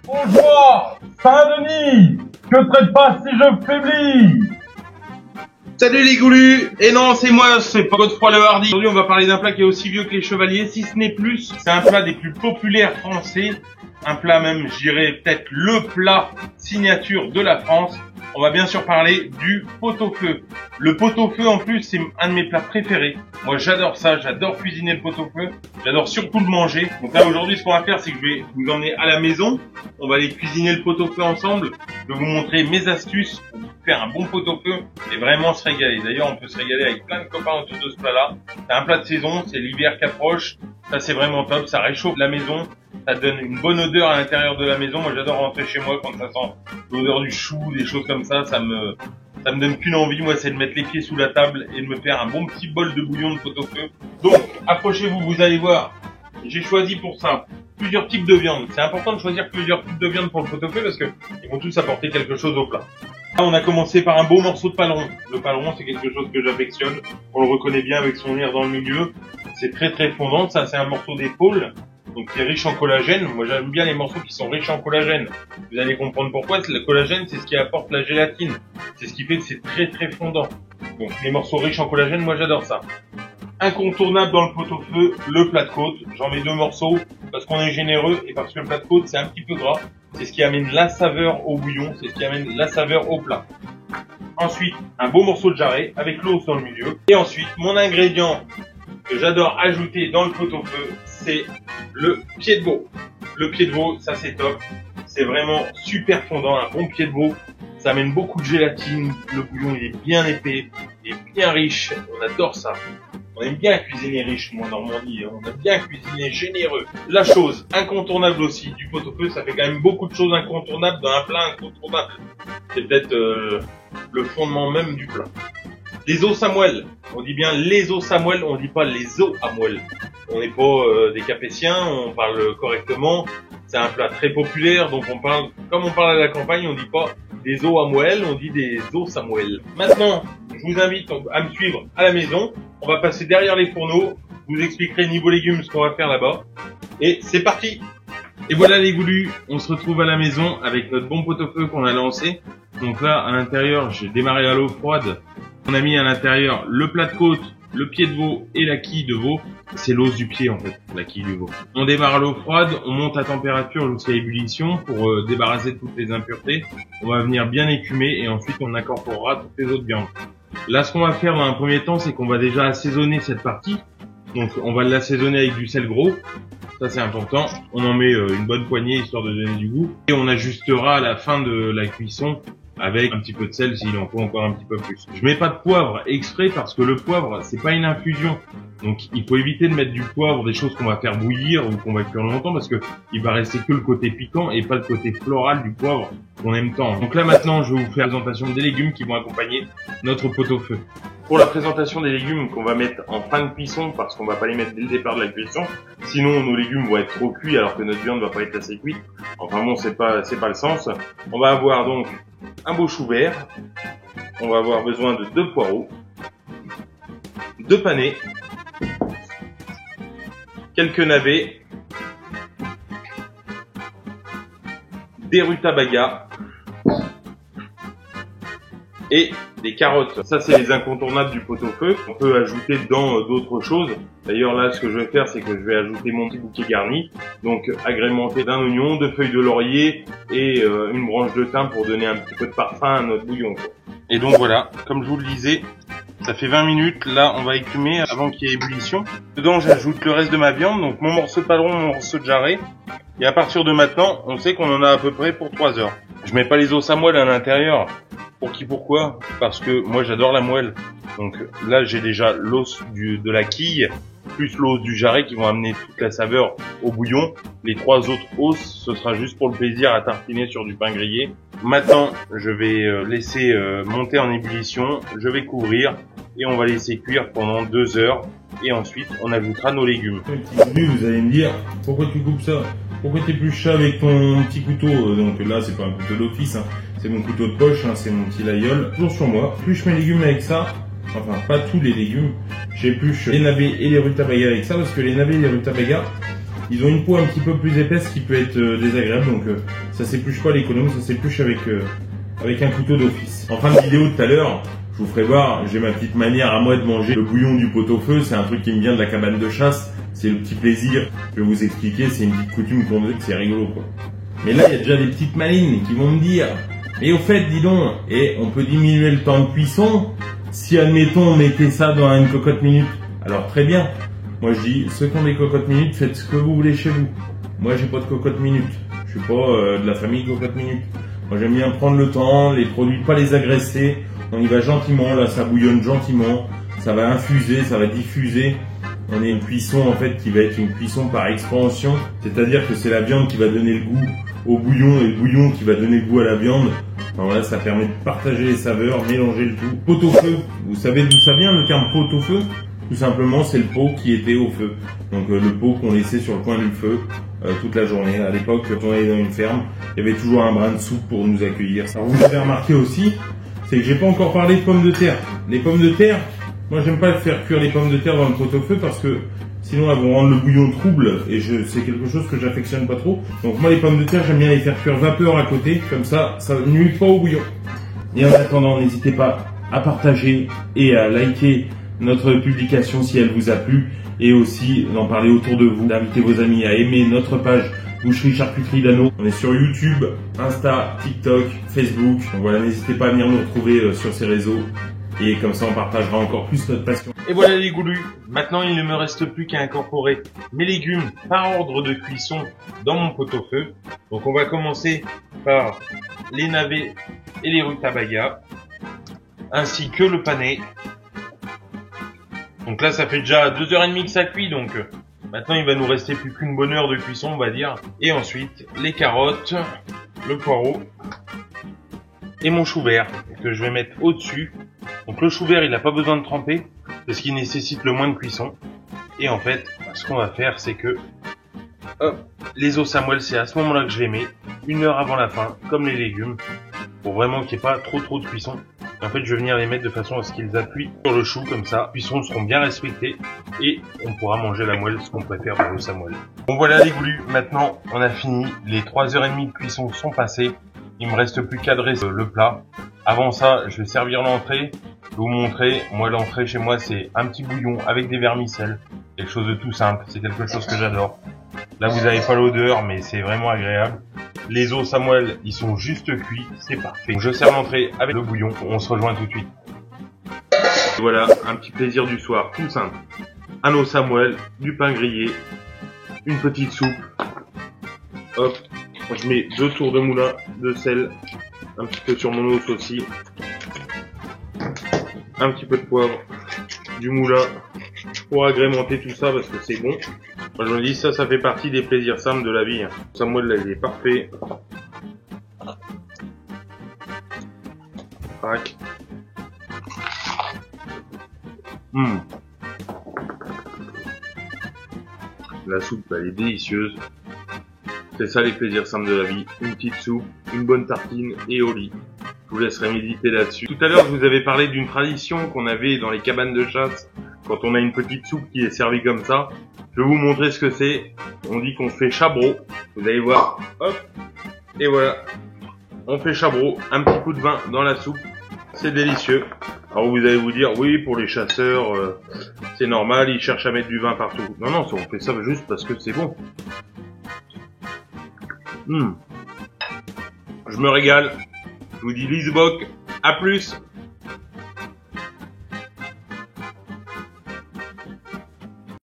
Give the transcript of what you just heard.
Bonjour, Saint-Denis, que traite pas si je faiblis. Salut les goulus. Et non, c'est moi, c'est pas Godefroy le Hardy. Aujourd'hui, on va parler d'un plat qui est aussi vieux que les chevaliers, si ce n'est plus. C'est un plat des plus populaires français. Un plat même, je dirais peut-être le plat signature de la France. On va bien sûr parler du pot-au-feu. Le pot-au-feu, en plus, c'est un de mes plats préférés. Moi, j'adore ça, j'adore cuisiner le pot-au-feu. J'adore surtout le manger. Donc là, aujourd'hui, ce qu'on va faire, c'est que je vais vous emmener à la maison. On va aller cuisiner le pot-au-feu ensemble. Je vais vous montrer mes astuces pour faire un bon pot-au-feu et vraiment se régaler. D'ailleurs, on peut se régaler avec plein de copains autour de ce plat-là. C'est un plat de saison, c'est l'hiver qui approche. Ça, c'est vraiment top. Ça réchauffe la maison. Ça donne une bonne odeur à l'intérieur de la maison. Moi, j'adore rentrer chez moi quand ça sent l'odeur du chou, des choses comme ça. Ça me donne qu'une envie. Moi, c'est de mettre les pieds sous la table et de me faire un bon petit bol de bouillon de pot-au-feu. Donc, approchez-vous, vous allez voir. J'ai choisi pour ça plusieurs types de viande. C'est important de choisir plusieurs types de viande pour le pot-au-feu parce que ils vont tous apporter quelque chose au plat. Là, on a commencé par un beau morceau de paleron. Le paleron, c'est quelque chose que j'affectionne. On le reconnaît bien avec son air dans le milieu. C'est très très fondant. Ça, c'est un morceau d'épaule. Donc, qui est riche en collagène. Moi, j'aime bien les morceaux qui sont riches en collagène. Vous allez comprendre pourquoi. Le collagène, c'est ce qui apporte la gélatine. C'est ce qui fait que c'est très très fondant. Donc, les morceaux riches en collagène, moi, j'adore ça. Incontournable dans le pot-au-feu, le plat de côte. J'en mets 2 morceaux parce qu'on est généreux et parce que le plat de côte, c'est un petit peu gras. C'est ce qui amène la saveur au bouillon. C'est ce qui amène la saveur au plat. Ensuite, un beau morceau de jarret avec l'os dans le milieu. Et ensuite, mon ingrédient que j'adore ajouter dans le pot-au-feu, c'est le pied de veau. Le pied de veau, ça c'est top. C'est vraiment super fondant, un bon pied de veau. Ça amène beaucoup de gélatine. Le bouillon, il est bien épais, il est bien riche. On adore ça. On aime bien cuisiner riche, moi, en Normandie. On aime bien cuisiner généreux. La chose incontournable aussi du pot-au-feu, ça fait quand même beaucoup de choses incontournables dans un plat incontournable. C'est peut-être le fondement même du plat. Les os Samuel. On dit bien les os Samuel, on dit pas les os à moelle. On n'est pas des Capétiens, on parle correctement. C'est un plat très populaire, donc on parle, comme on parle à la campagne, on dit pas des os à moelle, on dit des os Samuel. Maintenant, je vous invite à me suivre à la maison. On va passer derrière les fourneaux. Je vous expliquerai niveau légumes ce qu'on va faire là-bas. Et c'est parti! Et voilà les goulus, on se retrouve à la maison avec notre bon pot-au-feu qu'on a lancé. Donc là, à l'intérieur, j'ai démarré à l'eau froide. On a mis à l'intérieur le plat de côte, le pied de veau et la quille de veau. C'est l'os du pied en fait, la quille du veau. On démarre à l'eau froide, on monte à température jusqu'à ébullition pour débarrasser de toutes les impuretés. On va venir bien écumer et ensuite on incorporera toutes les autres viandes. Là, ce qu'on va faire dans un premier temps, c'est qu'on va déjà assaisonner cette partie. Donc on va l'assaisonner avec du sel gros. Ça c'est important. On en met une bonne poignée histoire de donner du goût. Et on ajustera à la fin de la cuisson avec un petit peu de sel s'il en faut encore un petit peu plus. Je mets pas de poivre exprès parce que le poivre, c'est pas une infusion. Donc il faut éviter de mettre du poivre, des choses qu'on va faire bouillir ou qu'on va cuire longtemps parce que il va rester que le côté piquant et pas le côté floral du poivre qu'on aime tant. Donc là maintenant, je vais vous faire la présentation des légumes qui vont accompagner notre pot-au-feu. Pour la présentation des légumes qu'on va mettre en fin de cuisson parce qu'on va pas les mettre dès le départ de la cuisson, sinon nos légumes vont être trop cuits alors que notre viande va pas être assez cuite. Enfin bon, c'est pas le sens. On va avoir donc un beau chou vert, on va avoir besoin de 2 poireaux, 2 panais, quelques navets, des rutabagas et des carottes. Ça, c'est les incontournables du pot-au-feu. On peut ajouter dedans d'autres choses. D'ailleurs, là, ce que je vais faire, c'est que je vais ajouter mon petit bouquet garni. Donc, agrémenté d'un oignon, de feuilles de laurier et une branche de thym pour donner un petit peu de parfum à notre bouillon. Et donc, voilà, comme je vous le disais, ça fait 20 minutes. Là, on va écumer avant qu'il y ait ébullition. Dedans, j'ajoute le reste de ma viande. Donc, mon morceau de paleron, mon morceau de jarret. Et à partir de maintenant, on sait qu'on en a à peu près pour 3 heures. Je mets pas les os à moelle à l'intérieur. Pourquoi? Parce que moi j'adore la moelle. Donc là j'ai déjà l'os de la quille, plus l'os du jarret qui vont amener toute la saveur au bouillon. Les 3 autres os, ce sera juste pour le plaisir à tartiner sur du pain grillé. Maintenant je vais laisser monter en ébullition, je vais couvrir et on va laisser cuire pendant 2 heures. Et ensuite on ajoutera nos légumes. Vous allez me dire, pourquoi tu coupes ça? Pourquoi t'épluches ça avec ton petit couteau? Donc là c'est pas un couteau d'office, hein. C'est mon couteau de poche, hein, c'est mon petit laïol. Toujours sur moi. J'épluche mes légumes avec ça. Enfin, pas tous les légumes. J'épluche les navets et les rutabagas avec ça parce que les navets et les rutabagas, Ils ont une peau un petit peu plus épaisse qui peut être désagréable, donc ça s'épluche pas à l'économe, ça s'épluche avec un couteau d'office. En fin de vidéo tout à l'heure, je vous ferai voir, j'ai ma petite manière à moi de manger le bouillon du pot-au-feu, c'est un truc qui me vient de la cabane de chasse, c'est le petit plaisir, je vais vous expliquer, c'est une petite coutume qu'on veut, que c'est rigolo quoi. Mais là, il y a déjà des petites malines qui vont me dire, mais au fait, dis donc, et on peut diminuer le temps de cuisson si, admettons, on mettait ça dans une cocotte minute. Alors très bien, moi je dis, ceux qui ont des cocottes minutes, faites ce que vous voulez chez vous. Moi j'ai pas de cocotte minute, je suis pas de la famille cocotte minute. Moi j'aime bien prendre le temps, les produits, pas les agresser, on y va gentiment, là ça bouillonne gentiment, ça va infuser, ça va diffuser. On a une cuisson en fait qui va être une cuisson par expansion, c'est-à-dire que c'est la viande qui va donner le goût au bouillon et le bouillon qui va donner le goût à la viande. Alors là, ça permet de partager les saveurs, mélanger le tout. Pot-au-feu, vous savez d'où ça vient le terme pot-au-feu? Tout simplement, c'est le pot qui était au feu. Donc le pot qu'on laissait sur le coin du feu toute la journée. À l'époque, quand on allait dans une ferme, il y avait toujours un brin de soupe pour nous accueillir. Alors vous avez remarqué aussi, c'est que j'ai pas encore parlé de pommes de terre. Les pommes de terre, moi j'aime pas faire cuire les pommes de terre dans le pot-au-feu parce que sinon elles vont rendre le bouillon trouble et c'est quelque chose que j'affectionne pas trop. Donc moi les pommes de terre, j'aime bien les faire cuire vapeur à côté, comme ça ne nuit pas au bouillon. Et en attendant, n'hésitez pas à partager et à liker notre publication si elle vous a plu et aussi d'en parler autour de vous, d'inviter vos amis à aimer notre page Boucherie Charcuterie Dano. On est sur YouTube, Insta, TikTok, Facebook. Donc voilà, n'hésitez pas à venir nous retrouver sur ces réseaux. Et comme ça, on partagera encore plus notre passion. Et voilà les goulus, maintenant il ne me reste plus qu'à incorporer mes légumes par ordre de cuisson dans mon pot-au-feu. Donc on va commencer par les navets et les rutabagas, ainsi que le panais. Donc là ça fait déjà 2h30 que ça cuit, donc maintenant il va nous rester plus qu'une bonne heure de cuisson on va dire. Et ensuite les carottes, le poireau et mon chou vert que je vais mettre au-dessus. Donc le chou vert il n'a pas besoin de tremper, c'est ce qui nécessite le moins de cuisson. Et en fait, ce qu'on va faire c'est que hop, les os Samuel c'est à ce moment là que je les mets, 1 heure avant la fin, comme les légumes, pour vraiment qu'il n'y ait pas trop de cuisson. Et en fait je vais venir les mettre de façon à ce qu'ils appuient sur le chou comme ça, les cuissons seront bien respectées et on pourra manger la moelle, ce qu'on préfère pour le Samuel. Bon voilà les goulus, maintenant on a fini, les 3h30 de cuisson sont passées. Il me reste plus qu'à dresser le plat. Avant ça, je vais servir l'entrée. Je vais vous montrer, moi l'entrée chez moi c'est un petit bouillon avec des vermicelles. Quelque chose de tout simple, c'est quelque chose que j'adore. Là vous n'avez pas l'odeur mais c'est vraiment agréable. Les os Samuel, ils sont juste cuits, c'est parfait. Donc, je sers l'entrée avec le bouillon, on se rejoint tout de suite. Et voilà, un petit plaisir du soir, tout simple. Un os Samuel, du pain grillé, une petite soupe. Hop. Je mets 2 tours de moulin, de sel, un petit peu sur mon os aussi, un petit peu de poivre, du moulin pour agrémenter tout ça parce que c'est bon. Moi je me dis ça fait partie des plaisirs simples de la vie. Samuel là il est parfait. Crac. La soupe elle est délicieuse. C'est ça les plaisirs simples de la vie, une petite soupe, une bonne tartine et au lit. Je vous laisserai méditer là-dessus. Tout à l'heure, je vous avais parlé d'une tradition qu'on avait dans les cabanes de chasse, quand on a une petite soupe qui est servie comme ça. Je vais vous montrer ce que c'est. On dit qu'on fait chabreau. Vous allez voir, hop, et voilà. On fait chabreau, un petit coup de vin dans la soupe. C'est délicieux. Alors vous allez vous dire, oui, pour les chasseurs, c'est normal, ils cherchent à mettre du vin partout. Non, non, on fait ça juste parce que c'est bon. Je me régale. Je vous dis Lisboc, à plus.